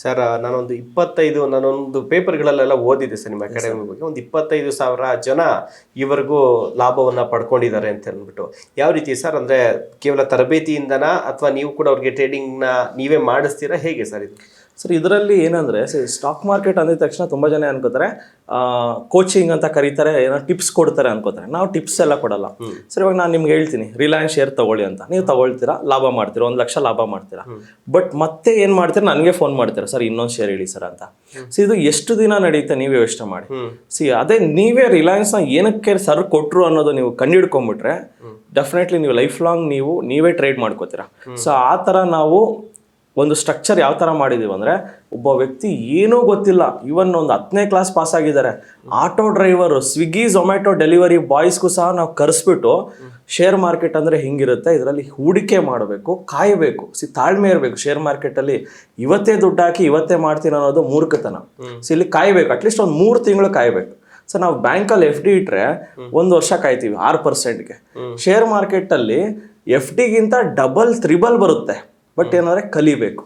Sir ನಾನೊಂದು 25 ನಾನೊಂದು ಪೇಪರ್ಗಳಲ್ಲೆಲ್ಲ ಓದಿದೆ ಸರ್ ನಿಮ್ಮ ಅಕಾಡೆಮಿ ಬಗ್ಗೆ. ಒಂದು 25,000 ಜನ ಇವರೆಗೂ ಲಾಭವನ್ನ ಪಡ್ಕೊಂಡಿದ್ದಾರೆ ಅಂತ ಅಂದ್ಬಿಟ್ಟು. ಯಾವ ರೀತಿ ಸರ್, ಅಂದ್ರೆ ಕೇವಲ ತರಬೇತಿಯಿಂದನಾ ಅಥವಾ ನೀವು ಕೂಡ ಅವ್ರಿಗೆ ಟ್ರೇಡಿಂಗ್ನ ನೀವೇ ಮಾಡಿಸ್ತೀರಾ, ಹೇಗೆ ಸರ್ ಇದು? ಸರ್ ಇದರಲ್ಲಿ ಏನಂದರೆ ಸ್ಟಾಕ್ ಮಾರ್ಕೆಟ್ ಅಂದಿದ ತಕ್ಷಣ ತುಂಬ ಜನ ಅನ್ಕೋತಾರೆ ಕೋಚಿಂಗ್ ಅಂತ ಕರೀತಾರೆ, ಏನೋ ಟಿಪ್ಸ್ ಕೊಡ್ತಾರೆ ಅನ್ಕೋತಾರೆ. ನಾವು ಟಿಪ್ಸ್ ಎಲ್ಲ ಕೊಡಲ್ಲ ಸರ್. ಇವಾಗ ನಾನು ನಿಮ್ಗೆ ಹೇಳ್ತೀನಿ ರಿಲಯನ್ಸ್ ಶೇರ್ ತಗೊಳ್ಳಿ ಅಂತ, ನೀವು ತಗೊಳ್ತೀರಾ, ಲಾಭ ಮಾಡ್ತೀರಾ, 1 ಲಕ್ಷ ಲಾಭ ಮಾಡ್ತೀರಾ. ಬಟ್ ಮತ್ತೆ ಏನು ಮಾಡ್ತೀರಾ, ನನಗೆ ಫೋನ್ ಮಾಡ್ತೀರಾ, ಸರ್ ಇನ್ನೊಂದು ಶೇರ್ ಹೇಳಿ ಸರ್ ಅಂತ. ಇದು ಎಷ್ಟು ದಿನ ನಡೆಯುತ್ತೆ ನೀವೇ ಯೋಚನೆ ಮಾಡಿ. ಅದೇ ನೀವೇ ರಿಲಯನ್ಸ್ನ ಏನಕ್ಕೆ ಸರ್ ಕೊಟ್ಟರು ಅನ್ನೋದು ನೀವು ಕಂಡುಹಿಡ್ಕೊಂಡ್ಬಿಟ್ರೆ ಡೆಫಿನೆಟ್ಲಿ ನೀವು ಲೈಫ್ ಲಾಂಗ್ ನೀವೇ ಟ್ರೇಡ್ ಮಾಡ್ಕೋತೀರಾ. ಸೊ ಆ ಥರ ನಾವು ಒಂದು ಸ್ಟ್ರಕ್ಚರ್ ಯಾವ ಥರ ಮಾಡಿದ್ದೀವಿ ಅಂದರೆ, ಒಬ್ಬ ವ್ಯಕ್ತಿ ಏನೂ ಗೊತ್ತಿಲ್ಲ, ಇವನ್ ಒಂದು 10ನೇ ಕ್ಲಾಸ್ ಪಾಸ್ ಆಗಿದ್ದಾರೆ, auto driver, Swiggy Zomato delivery ಬಾಯ್ಸ್ಗೂ ಸಹ ನಾವು ಕರೆಸ್ಬಿಟ್ಟು ಶೇರ್ ಮಾರ್ಕೆಟ್ ಅಂದರೆ ಹಿಂಗಿರುತ್ತೆ, ಇದರಲ್ಲಿ ಹೂಡಿಕೆ ಮಾಡಬೇಕು, ಕಾಯಬೇಕು, ತಾಳ್ಮೆ ಇರಬೇಕು. ಶೇರ್ ಮಾರ್ಕೆಟಲ್ಲಿ ಇವತ್ತೇ ದುಡ್ಡು ಹಾಕಿ ಇವತ್ತೇ ಮಾಡ್ತೀನಿ ಅನ್ನೋದು ಮೂರ್ಖತನ. ಇಲ್ಲಿ ಕಾಯಬೇಕು, ಅಟ್ಲೀಸ್ಟ್ ಒಂದು 3 ತಿಂಗಳು ಕಾಯಬೇಕು. ಸೊ ನಾವು ಬ್ಯಾಂಕಲ್ಲಿ FD ಇಟ್ಟರೆ 1 ವರ್ಷ ಕಾಯ್ತೀವಿ 6%ಗೆ. ಶೇರ್ ಮಾರ್ಕೆಟಲ್ಲಿ FDಗಿಂತ ಡಬಲ್ ತ್ರಿಬಲ್ ಬರುತ್ತೆ. ಬಟ್ ಏನಂದರೆ ಕಲಿಬೇಕು.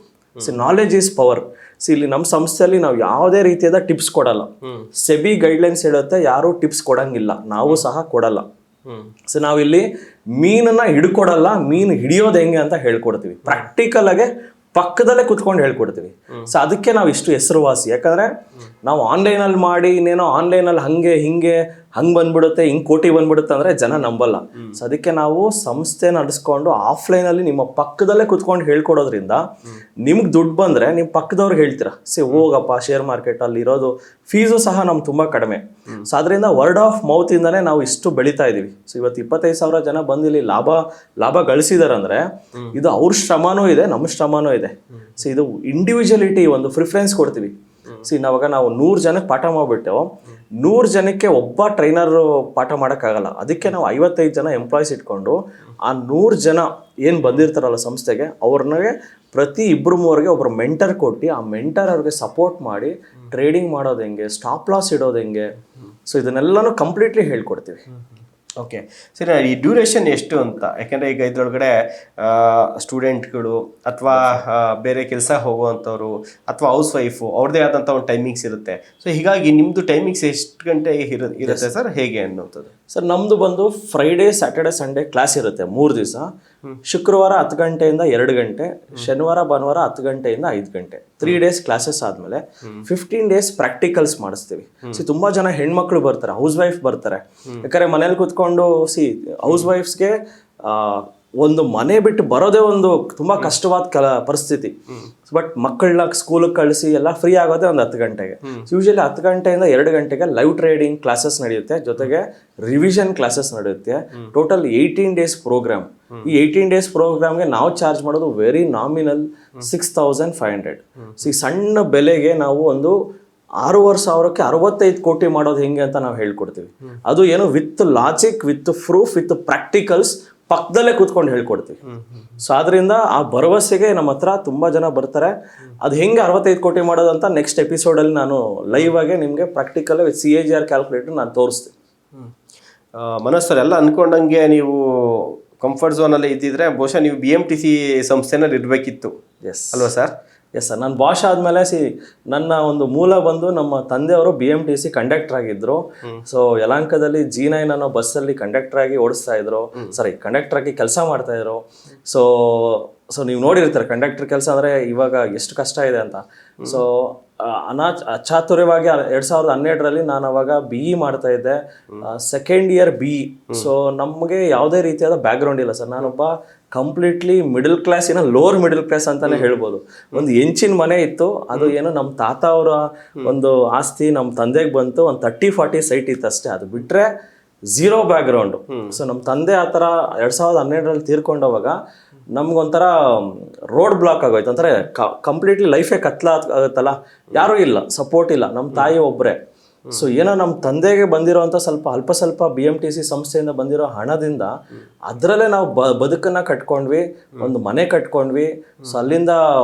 Knowledge is power. ಇಲ್ಲಿ ನಮ್ಮ ಸಂಸ್ಥೆಯಲ್ಲಿ ನಾವು ಯಾವುದೇ ರೀತಿಯಾದ ಟಿಪ್ಸ್ ಕೊಡಲ್ಲ. ಸೆಬಿ ಗೈಡ್ಲೈನ್ಸ್ ಹೇಳುತ್ತೆ ಯಾರೂ ಟಿಪ್ಸ್ ಕೊಡಂಗಿಲ್ಲ, ನಾವು ಸಹ ಕೊಡಲ್ಲ. ಸೊ ನಾವಿಲ್ಲಿ ಮೀನನ್ನ ಹಿಡ್ಕೊಡಲ್ಲ, ಮೀನು ಹಿಡಿಯೋದು ಹೆಂಗೆ ಅಂತ ಹೇಳ್ಕೊಡ್ತೀವಿ. ಪ್ರಾಕ್ಟಿಕಲ್ ಆಗಿ ಪಕ್ಕದಲ್ಲೇ ಕುತ್ಕೊಂಡು ಹೇಳ್ಕೊಡ್ತೀವಿ. ಸೊ ಅದಕ್ಕೆ ನಾವು ಇಷ್ಟು ಹೆಸರುವಾಸಿ. ಯಾಕಂದರೆ ನಾವು ಆನ್ಲೈನಲ್ಲಿ ಮಾಡಿ ಇನ್ನೇನೋ ಆನ್ಲೈನಲ್ಲಿ ಹಂಗೆ ಬಂದ್ಬಿಡುತ್ತೆ, ಹಿಂಗೆ ಕೋಟಿ ಬಂದ್ಬಿಡುತ್ತೆ ಅಂದರೆ ಜನ ನಂಬಲ್ಲ. ಸೊ ಅದಕ್ಕೆ ನಾವು ಸಂಸ್ಥೆ ನಡೆಸ್ಕೊಂಡು ಆಫ್ಲೈನಲ್ಲಿ ನಿಮ್ಮ ಪಕ್ಕದಲ್ಲೇ ಕುತ್ಕೊಂಡು ಹೇಳ್ಕೊಡೋದ್ರಿಂದ ನಿಮ್ಗೆ ದುಡ್ಡು ಬಂದರೆ ನಿಮ್ಮ ಪಕ್ಕದವ್ರಿಗೆ ಹೇಳ್ತೀರಾ, ಹೋಗಪ್ಪ ಶೇರ್ ಮಾರ್ಕೆಟಲ್ಲಿ ಇರೋದು. ಫೀಸು ಸಹ ನಮ್ಗೆ ತುಂಬ ಕಡಿಮೆ. ಸೊ ಅದರಿಂದ ವರ್ಡ್ ಆಫ್ ಮೌತಿಂದನೇ ನಾವು ಇಷ್ಟು ಬೆಳೀತಾ ಇದ್ದೀವಿ. ಸೊ ಇವತ್ತು 25,000 ಜನ ಬಂದು ಇಲ್ಲಿ ಲಾಭ ಗಳಿಸಿದಾರೆ ಅಂದರೆ ಇದು ಅವ್ರ ಶ್ರಮನೂ ಇದೆ, ನಮ್ಮ ಶ್ರಮನೂ ಇದೆ. ಸೊ ಇದು ಇಂಡಿವಿಜುವಲಿಟಿ, ಒಂದು ಪ್ರಿಫರೆನ್ಸ್ ಕೊಡ್ತೀವಿ. ನಾವಾಗ ನಾವು 100 ಜನಕ್ಕೆ ಪಾಠ ಮಾಡಿಬಿಟ್ಟು 100 ಜನಕ್ಕೆ ಒಬ್ಬ ಟ್ರೈನರ್ ಪಾಠ ಮಾಡೋಕ್ಕಾಗಲ್ಲ. ಅದಕ್ಕೆ ನಾವು 55 ಜನ ಎಂಪ್ಲಾಯೀಸ್ ಇಟ್ಕೊಂಡು ಆ 100 ಜನ ಏನು ಬಂದಿರ್ತಾರಲ್ಲ ಸಂಸ್ಥೆಗೆ, ಅವ್ರನ್ನೇ ಪ್ರತಿ 2-3 ಒಬ್ಬರು ಮೆಂಟರ್ ಕೊಟ್ಟು ಆ ಮೆಂಟರ್ ಅವ್ರಿಗೆ ಸಪೋರ್ಟ್ ಮಾಡಿ ಟ್ರೇಡಿಂಗ್ ಮಾಡೋದು ಹೆಂಗೆ, ಸ್ಟಾಪ್ ಲಾಸ್ ಇಡೋದು ಹೆಂಗೆ, ಸೊ ಇದನ್ನೆಲ್ಲನೂ ಕಂಪ್ಲೀಟ್ಲಿ ಹೇಳ್ಕೊಡ್ತೀವಿ. ಓಕೆ ಸರಿ, ಈ ಡ್ಯೂರೇಷನ್ ಎಷ್ಟು ಅಂತ? ಯಾಕೆಂದರೆ ಈಗ ಇದರೊಳಗಡೆ ಸ್ಟೂಡೆಂಟ್ಗಳು ಅಥವಾ ಬೇರೆ ಕೆಲಸ ಹೋಗುವಂಥವ್ರು ಅಥವಾ ಹೌಸ್ ವೈಫು ಅವ್ರದ್ದೇ ಆದಂಥ ಒಂದು ಟೈಮಿಂಗ್ಸ್ ಇರುತ್ತೆ. ಸೊ ಹೀಗಾಗಿ ನಿಮ್ಮದು ಟೈಮಿಂಗ್ಸ್ ಎಷ್ಟು ಗಂಟೆ ಇರುತ್ತೆ ಸರ್, ಹೇಗೆ ಅನ್ನೋಂಥದ್ದು? ಸರ್ ನಮ್ಮದು ಬಂದು ಫ್ರೈಡೇ, ಸ್ಯಾಟರ್ಡೆ, ಸಂಡೇ ಕ್ಲಾಸ್ ಇರುತ್ತೆ 3 ದಿವಸ. ಶುಕ್ರವಾರ 10 ಗಂಟೆಯಿಂದ 2 ಗಂಟೆ, ಶನಿವಾರ ಭಾನುವಾರ 10 ಗಂಟೆಯಿಂದ 5 ಗಂಟೆ. 3 ಡೇಸ್ ಕ್ಲಾಸಸ್ ಆದಮೇಲೆ 15 ಡೇಸ್ ಪ್ರಾಕ್ಟಿಕಲ್ಸ್ ಮಾಡಿಸ್ತೀವಿ. ತುಂಬ ಜನ ಹೆಣ್ಮಕ್ಳು ಬರ್ತಾರೆ, ಹೌಸ್ ವೈಫ್ ಬರ್ತಾರೆ. ಯಾಕಂದರೆ ಮನೇಲಿ ಕೂತ್ಕೊಂಡು ಹೌಸ್ ವೈಫ್ಸ್ಗೆ ಒಂದು ಮನೆ ಬಿಟ್ಟು ಬರೋದೇ ಒಂದು ತುಂಬ ಕಷ್ಟವಾದ ಪರಿಸ್ಥಿತಿ. ಬಟ್ ಮಕ್ಕಳನ್ನ ಸ್ಕೂಲಿಗೆ ಕಳಿಸಿ ಎಲ್ಲ ಫ್ರೀ ಆಗೋದೇ ಒಂದು 10 ಗಂಟೆಗೆ. ಯೂಶಲಿ 10 ಗಂಟೆಯಿಂದ 2 ಗಂಟೆಗೆ ಲೈವ್ ಟ್ರೇಡಿಂಗ್ ಕ್ಲಾಸಸ್ ನಡೆಯುತ್ತೆ, ಜೊತೆಗೆ ರಿವಿಷನ್ ಕ್ಲಾಸಸ್ ನಡೆಯುತ್ತೆ. Total 18 days program. ಈ 18 ಡೇಸ್ ಪ್ರೋಗ್ರಾಮ್ಗೆ ನಾವು ಚಾರ್ಜ್ ಮಾಡೋದು ವೆರಿ ನಾಮಿನಲ್ 6,500. ಈ ಸಣ್ಣ ಬೆಲೆಗೆ ನಾವು ಒಂದು 6,500ಕ್ಕೆ 65 ಕೋಟಿ ಮಾಡೋದು ಹೆಂಗೆ ಅಂತ ನಾವು ಹೇಳ್ಕೊಡ್ತೀವಿ. ಅದು ಏನು with logic, with proof, with practicals ಪಕ್ಕದಲ್ಲೇ ಕೂತ್ಕೊಂಡು ಹೇಳ್ಕೊಡ್ತೀವಿ. ಸೊ ಅದರಿಂದ ಆ ಭರವಸೆಗೆ ನಮ್ಮ ಹತ್ರ ತುಂಬ ಜನ ಬರ್ತಾರೆ. ಅದು ಹೆಂಗೆ 65 ಕೋಟಿ ಮಾಡೋದಂತ ನೆಕ್ಸ್ಟ್ ಎಪಿಸೋಡಲ್ಲಿ ನಾನು ಲೈವ್ ಆಗಿ ನಿಮಗೆ ಪ್ರಾಕ್ಟಿಕಲ್ ವಿತ್ CAGR ಕ್ಯಾಲ್ಕುಲೇಟರ್ ನಾನು ತೋರಿಸ್ತೀನಿ. ಮನೋಜ್ ಸರ್, ಎಲ್ಲ ಅಂದ್ಕೊಂಡಂಗೆ ನೀವು ಕಂಫರ್ಟ್ ಝೋನಲ್ಲಿ ಇದ್ದಿದ್ರೆ ಬಹುಶಃ ನೀವು BMTC ಸಂಸ್ಥೆನಲ್ಲಿ ಇರಬೇಕಿತ್ತು. ಅಲ್ವಾ ಸರ್? Yes sir. ನಾನು ಬಾಷ್ ಆದಮೇಲೆ ನನ್ನ ಒಂದು ಮೂಲ ಬಂದು ನಮ್ಮ ತಂದೆಯವರು BMTC ಕಂಡಕ್ಟರ್ ಆಗಿದ್ದರು. ಸೊ ಯಲಹಂಕದಲ್ಲಿ G9 ಅನ್ನೋ ಬಸ್ಸಲ್ಲಿ ಕಂಡಕ್ಟರ್ ಆಗಿ ಓಡಿಸ್ತಾ ಇದ್ರು, ಕಂಡಕ್ಟರ್ ಆಗಿ ಕೆಲಸ ಮಾಡ್ತಾಯಿದ್ರು. ಸೊ ನೀವು ನೋಡಿರ್ತಾರೆ ಕಂಡಕ್ಟರ್ ಕೆಲಸ ಅಂದರೆ ಇವಾಗ ಎಷ್ಟು ಕಷ್ಟ ಇದೆ ಅಂತ. ಸೊ ಅಚಾತುರ್ಯವಾಗಿ 2012ರಲ್ಲಿ ನಾನು ಅವಾಗ BE ಮಾಡ್ತಾ ಇದ್ದೆ, ಸೆಕೆಂಡ್ ಇಯರ್ BE. ಸೊ ನಮಗೆ ಯಾವುದೇ ರೀತಿಯಾದ ಬ್ಯಾಕ್ಗ್ರೌಂಡ್ ಇಲ್ಲ ಸರ್. ನಾನೊಬ್ಬ completely middle class, lower middle class ಅಂತಾನೆ ಹೇಳ್ಬೋದು. ಒಂದು ಹೆಂಚಿನ ಮನೆ ಇತ್ತು, ಅದು ಏನು ನಮ್ಮ ತಾತ ಅವರ ಒಂದು ಆಸ್ತಿ ನಮ್ಮ ತಂದೆಗೆ ಬಂತು. ಒಂದು 30-40 ಸೈಟ್ ಇತ್ತು ಅಷ್ಟೇ, ಅದು ಬಿಟ್ಟರೆ ಝೀರೋ ಬ್ಯಾಕ್ಗ್ರೌಂಡು. ಸೊ ನಮ್ಮ ತಂದೆ ಆ ಥರ 2012ರಲ್ಲಿ ತೀರ್ಕೊಂಡವಾಗ ನಮ್ಗೊಂಥರ ರೋಡ್ ಬ್ಲಾಕ್ ಆಗೋಯ್ತು. ಒಂಥರ ಕಂಪ್ಲೀಟ್ಲಿ ಲೈಫೇ ಆಗುತ್ತಲ್ಲ, ಯಾರೂ ಇಲ್ಲ, ಸಪೋರ್ಟ್ ಇಲ್ಲ, ನಮ್ಮ ತಾಯಿ ಒಬ್ಬರೇ. ಸೊ ಏನೋ ನಮ್ಮ ತಂದೆಗೆ ಬಂದಿರೋಂಥ ಸ್ವಲ್ಪ BMTC ಸಂಸ್ಥೆಯಿಂದ ಬಂದಿರೋ ಹಣದಿಂದ ಅದರಲ್ಲೇ ನಾವು ಬದುಕನ್ನು ಕಟ್ಕೊಂಡ್ವಿ, ಒಂದು ಮನೆ ಕಟ್ಕೊಂಡ್ವಿ. ಸೊ ಅಲ್ಲಿಂದ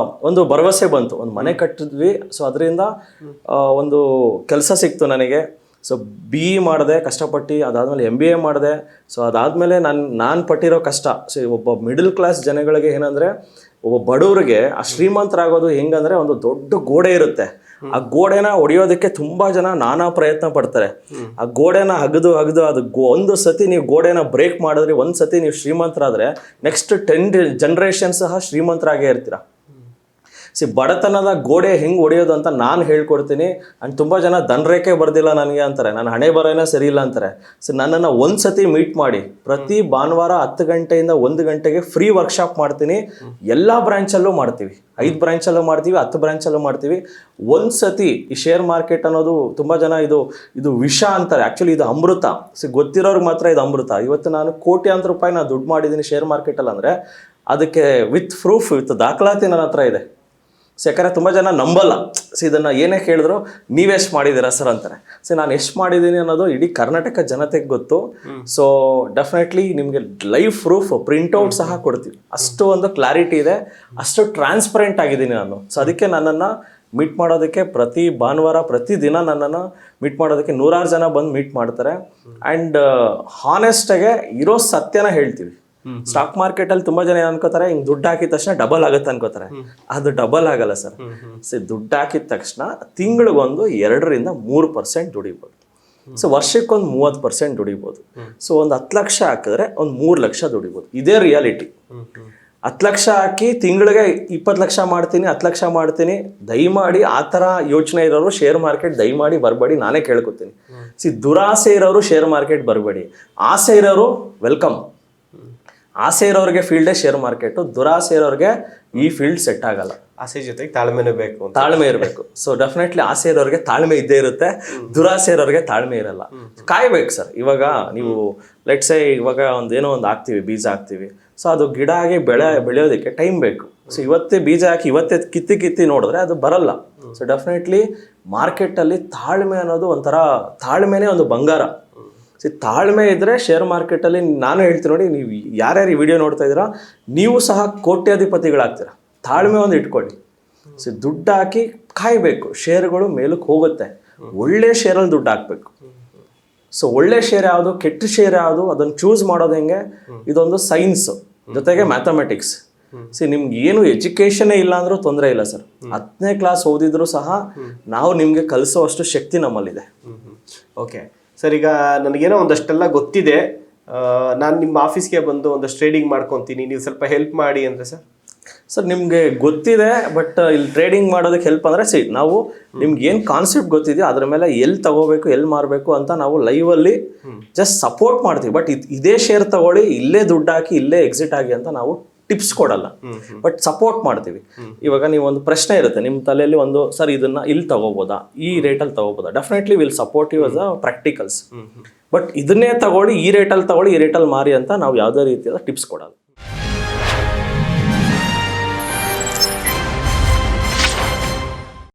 ಒಂದು ಭರವಸೆ ಬಂತು, ಒಂದು ಮನೆ ಕಟ್ಟಿದ್ವಿ. ಸೊ ಅದರಿಂದ ಒಂದು ಕೆಲಸ ಸಿಕ್ತು ನನಗೆ. ಸೊ BE ಮಾಡಿದೆ ಕಷ್ಟಪಟ್ಟು, ಅದಾದಮೇಲೆ MBA ಮಾಡಿದೆ. ಸೊ ಅದಾದಮೇಲೆ ನಾನು ಪಟ್ಟಿರೋ ಕಷ್ಟ, ಸೊ ಒಬ್ಬ ಮಿಡಲ್ ಕ್ಲಾಸ್ ಜನಗಳಿಗೆ ಏನಂದರೆ ಒಬ್ಬ ಬಡವರಿಗೆ ಆ ಶ್ರೀಮಂತರಾಗೋದು ಹೆಂಗಂದ್ರೆ ಒಂದು ದೊಡ್ಡ ಗೋಡೆ ಇರುತ್ತೆ, ಆ ಗೋಡೆನ ಹೊಡೆಯೋದಕ್ಕೆ ತುಂಬಾ ಜನ ನಾನಾ ಪ್ರಯತ್ನ ಪಡ್ತಾರೆ. ಆ ಗೋಡೆನ ಅಗದು ಅದು ಒಂದು ಸತಿ ನೀವು ಗೋಡೆನ ಬ್ರೇಕ್ ಮಾಡಿದ್ರೆ, ಒಂದ್ ಸತಿ ನೀವು ಶ್ರೀಮಂತರಾದ್ರೆ ನೆಕ್ಸ್ಟ್ 10 ಜನರೇಷನ್ ಸಹ ಶ್ರೀಮಂತರಾಗೇ ಇರ್ತೀರ. ಬಡತನದ ಗೋಡೆ ಹೆಂಗ್ ಹೊಡೆಯೋದು ಅಂತ ನಾನು ಹೇಳ್ಕೊಡ್ತೀನಿ. ಅಂಡ್ ತುಂಬಾ ಜನ ಧನರೇಖೆ ಬರ್ದಿಲ್ಲ ನನಗೆ ಅಂತಾರೆ, ನನ್ನ ಹಣೆ ಬರೋನೇ ಸರಿ ಇಲ್ಲ ಅಂತಾರೆ. ನನ್ನನ್ನು ಒಂದ್ಸತಿ ಮೀಟ್ ಮಾಡಿ, ಪ್ರತಿ ಭಾನುವಾರ 10 ಗಂಟೆಯಿಂದ 1 ಗಂಟೆಗೆ ಫ್ರೀ ವರ್ಕ್ಶಾಪ್ ಮಾಡ್ತೀನಿ. ಎಲ್ಲ ಬ್ರಾಂಚಲ್ಲೂ ಮಾಡ್ತೀವಿ, 5 ಬ್ರಾಂಚಲ್ಲೂ ಮಾಡ್ತೀವಿ, 10 ಬ್ರಾಂಚಲ್ಲೂ ಮಾಡ್ತೀವಿ. ಒಂದ್ಸತಿ ಈ ಶೇರ್ ಮಾರ್ಕೆಟ್ ಅನ್ನೋದು ತುಂಬಾ ಜನ ಇದು ವಿಷ ಅಂತಾರೆ, ಆಕ್ಚುಲಿ ಇದು ಅಮೃತ. ಗೊತ್ತಿರೋರ್ಗೆ ಮಾತ್ರ ಇದು ಅಮೃತ. ಇವತ್ತು ನಾನು ಕೋಟ್ಯಾಂತರ ರೂಪಾಯಿ ನಾನು ದುಡ್ಡು ಮಾಡಿದ್ದೀನಿ ಶೇರ್ ಮಾರ್ಕೆಟಲ್ಲಿ ಅಂದರೆ ಅದಕ್ಕೆ ವಿತ್ ಪ್ರೂಫ್, ವಿತ್ ದಾಖಲಾತಿ ನನ್ನ ಹತ್ರ ಇದೆ. ಯಾಕಂದರೆ ತುಂಬ ಜನ ನಂಬಲ್ಲ. ಇದನ್ನು ಏನೇ ಕೇಳಿದ್ರು ನೀವೆಷ್ಟು ಮಾಡಿದ್ದೀರಾ ಸರ್ ಅಂತಾರೆ. ನಾನು ಎಷ್ಟು ಮಾಡಿದ್ದೀನಿ ಅನ್ನೋದು ಇಡೀ ಕರ್ನಾಟಕ ಜನತೆಗೆ ಗೊತ್ತು. ಸೊ ಡೆಫಿನೆಟ್ಲಿ ನಿಮಗೆ ಲೈವ್ ಪ್ರೂಫ್ ಪ್ರಿಂಟ್ಔಟ್ ಸಹ ಕೊಡ್ತೀವಿ. ಅಷ್ಟು ಒಂದು ಕ್ಲಾರಿಟಿ ಇದೆ, ಅಷ್ಟು ಟ್ರಾನ್ಸ್ಪರೆಂಟ್ ಆಗಿದ್ದೀನಿ ನಾನು. ಸೊ ಅದಕ್ಕೆ ನನ್ನನ್ನು ಮೀಟ್ ಮಾಡೋದಕ್ಕೆ ಪ್ರತಿ ಭಾನುವಾರ ಪ್ರತಿದಿನ ನನ್ನನ್ನು ಮೀಟ್ ಮಾಡೋದಕ್ಕೆ 100 ಜನ ಬಂದು ಮೀಟ್ ಮಾಡ್ತಾರೆ. ಆ್ಯಂಡ್ ಹಾನೆಸ್ಟಾಗೆ ಇರೋ ಸತ್ಯನ ಹೇಳ್ತೀವಿ. ಸ್ಟಾಕ್ ಮಾರ್ಕೆಟಲ್ಲಿ ತುಂಬ ಜನ ಅನ್ಕೋತಾರೆ ಹಿಂಗೆ ದುಡ್ಡು ಹಾಕಿದ ತಕ್ಷಣ ಡಬಲ್ ಆಗುತ್ತೆ ಅನ್ಕೋತಾರೆ. ಅದು ಡಬಲ್ ಆಗಲ್ಲ ಸರ್. ದುಡ್ಡು ಹಾಕಿದ ತಕ್ಷಣ ತಿಂಗಳಿಗೊಂದು 2-3% ದುಡಿಬೋದು. ವರ್ಷಕ್ಕೊಂದು 30% ದುಡಿಬೋದು. ಒಂದು 10 ಲಕ್ಷ ಹಾಕಿದ್ರೆ ಒಂದು 3 ಲಕ್ಷ ದುಡಿಬೋದು. ಇದೇ ರಿಯಾಲಿಟಿ. 10 ಲಕ್ಷ ಹಾಕಿ ತಿಂಗಳಿಗೆ 20 ಲಕ್ಷ ಮಾಡ್ತೀನಿ, 10 ಲಕ್ಷ ಮಾಡ್ತೀನಿ, ದಯಮಾಡಿ ಆ ಥರ ಯೋಚನೆ ಇರೋರು ಶೇರ್ ಮಾರ್ಕೆಟ್ ದಯಮಾಡಿ ಬರಬೇಡಿ, ನಾನೇ ಕೇಳ್ಕೊತೀನಿ. ದುರಾಸೆ ಇರೋರು ಶೇರ್ ಮಾರ್ಕೆಟ್ ಬರಬೇಡಿ. ಆಸೆ ಇರೋರು ವೆಲ್ಕಮ್. ಆಸೆ ಇರೋರಿಗೆ ಫೀಲ್ಡೇ ಶೇರ್ ಮಾರ್ಕೆಟು, ದುರಾಸೆ ಇರೋರಿಗೆ ಈ ಫೀಲ್ಡ್ ಸೆಟ್ ಆಗಲ್ಲ. ಆಸೆ ಜೊತೆಗೆ ತಾಳ್ಮೆನೂ ಬೇಕು, ತಾಳ್ಮೆ ಇರಬೇಕು. ಡೆಫಿನೆಟ್ಲಿ ಆಸೆ ಇರೋರಿಗೆ ತಾಳ್ಮೆ ಇದ್ದೇ ಇರುತ್ತೆ, ದುರಾಸೆ ಇರೋರಿಗೆ ತಾಳ್ಮೆ ಇರಲ್ಲ. ಕಾಯ್ಬೇಕು ಸರ್. ಇವಾಗ ನೀವು ಲೆಟ್ಸೇ ಇವಾಗ ಏನೋ ಒಂದು ಹಾಕ್ತೀವಿ, ಬೀಜ ಹಾಕ್ತೀವಿ. ಅದು ಗಿಡ ಆಗಿ ಬೆಳೆಯೋದಕ್ಕೆ ಟೈಮ್ ಬೇಕು. ಇವತ್ತೇ ಬೀಜ ಹಾಕಿ ಇವತ್ತೇ ಕಿತ್ತಿ ನೋಡಿದ್ರೆ ಅದು ಬರಲ್ಲ. ಡೆಫಿನೆಟ್ಲಿ ಮಾರ್ಕೆಟಲ್ಲಿ ತಾಳ್ಮೆ ಅನ್ನೋದು ಒಂಥರ, ತಾಳ್ಮೆನೇ ಒಂದು ಬಂಗಾರ. ತಾಳ್ಮೆ ಇದ್ದರೆ ಶೇರ್ ಮಾರ್ಕೆಟಲ್ಲಿ ನಾನು ಹೇಳ್ತೀನಿ ನೋಡಿ, ನೀವು ಯಾರ್ಯಾರು ಈ ವಿಡಿಯೋ ನೋಡ್ತಾ ಇದ್ದೀರಾ ನೀವು ಸಹ ಕೋಟ್ಯಾಧಿಪತಿಗಳಾಗ್ತೀರ. ತಾಳ್ಮೆ ಒಂದು ಇಟ್ಕೊಳ್ಳಿ. ದುಡ್ಡು ಹಾಕಿ ಕಾಯಬೇಕು, ಶೇರ್ಗಳು ಮೇಲಕ್ಕೆ ಹೋಗುತ್ತೆ. ಒಳ್ಳೆ ಶೇರಲ್ಲಿ ದುಡ್ಡು ಹಾಕಬೇಕು. ಒಳ್ಳೆ ಶೇರ್ ಯಾವುದು, ಕೆಟ್ಟ ಶೇರ್ ಯಾವುದು, ಅದನ್ನು ಚೂಸ್ ಮಾಡೋದು ಹೆಂಗೆ, ಇದೊಂದು ಸೈನ್ಸ್ ಜೊತೆಗೆ ಮ್ಯಾಥಮೆಟಿಕ್ಸ್. ನಿಮ್ಗೆ ಏನು ಎಜುಕೇಷನೇ ಇಲ್ಲ ಅಂದ್ರೂ ತೊಂದರೆ ಇಲ್ಲ ಸರ್. 10ನೇ ಕ್ಲಾಸ್ ಓದಿದ್ರು ಸಹ ನಾವು ನಿಮಗೆ ಕಲಿಸೋವಷ್ಟು ಶಕ್ತಿ ನಮ್ಮಲ್ಲಿದೆ. ಓಕೆ ಸರ್, ಈಗ ನನಗೇನೋ ಒಂದಷ್ಟೆಲ್ಲ ಗೊತ್ತಿದೆ, ನಾನು ನಿಮ್ಮ ಆಫೀಸ್ಗೆ ಬಂದು ಒಂದಷ್ಟು ಟ್ರೇಡಿಂಗ್ ಮಾಡ್ಕೊತೀನಿ, ನೀವು ಸ್ವಲ್ಪ ಹೆಲ್ಪ್ ಮಾಡಿ ಅಂದರೆ ಸರ್ ನಿಮಗೆ ಗೊತ್ತಿದೆ, ಬಟ್ ಇಲ್ಲಿ ಟ್ರೇಡಿಂಗ್ ಮಾಡೋದಕ್ಕೆ ಹೆಲ್ಪ್ ಅಂದರೆ ನಾವು ನಿಮ್ಗೆ ಏನು ಕಾನ್ಸೆಪ್ಟ್ ಗೊತ್ತಿದೆಯೋ ಅದ್ರ ಮೇಲೆ ಎಲ್ಲಿ ತಗೋಬೇಕು, ಎಲ್ಲಿ ಮಾರಬೇಕು ಅಂತ ನಾವು ಲೈವಲ್ಲಿ ಜಸ್ಟ್ ಸಪೋರ್ಟ್ ಮಾಡ್ತೀವಿ. ಬಟ್ ಇದೇ ಶೇರ್ ತಗೊಳ್ಳಿ, ಇಲ್ಲೇ ದುಡ್ಡು ಹಾಕಿ, ಇಲ್ಲೇ ಎಕ್ಸಿಟ್ ಆಗಿ ಅಂತ ನಾವು ಟಿಪ್ಸ್ ಕೊಡಲ್ಲ, ಬಟ್ ಸಪೋರ್ಟ್ ಮಾಡ್ತೀವಿ. ಇವಾಗ ನೀವು ಒಂದು ಪ್ರಶ್ನೆ ಇರುತ್ತೆ ನಿಮ್ಮ ತಲೆಯಲ್ಲಿ, ಒಂದು ಸರ್ ಇದನ್ನ ಇಲ್ಲಿ ತಗೋಬೋದಾ, ಈ ರೇಟಲ್ಲಿ ತಗೋಬೋದಾ, definitely will support you as a practicals. But ಇದನ್ನೇ ತಗೊಳ್ಳಿ, ಈ ರೇಟಲ್ಲಿ ತಗೊಳ್ಳಿ, ಈ ರೇಟಲ್ಲಿ ಮಾರಿ ಅಂತ ನಾವು ಯಾವುದೇ ರೀತಿಯಾದ ಟಿಪ್ಸ್ ಕೊಡಲ್ಲ.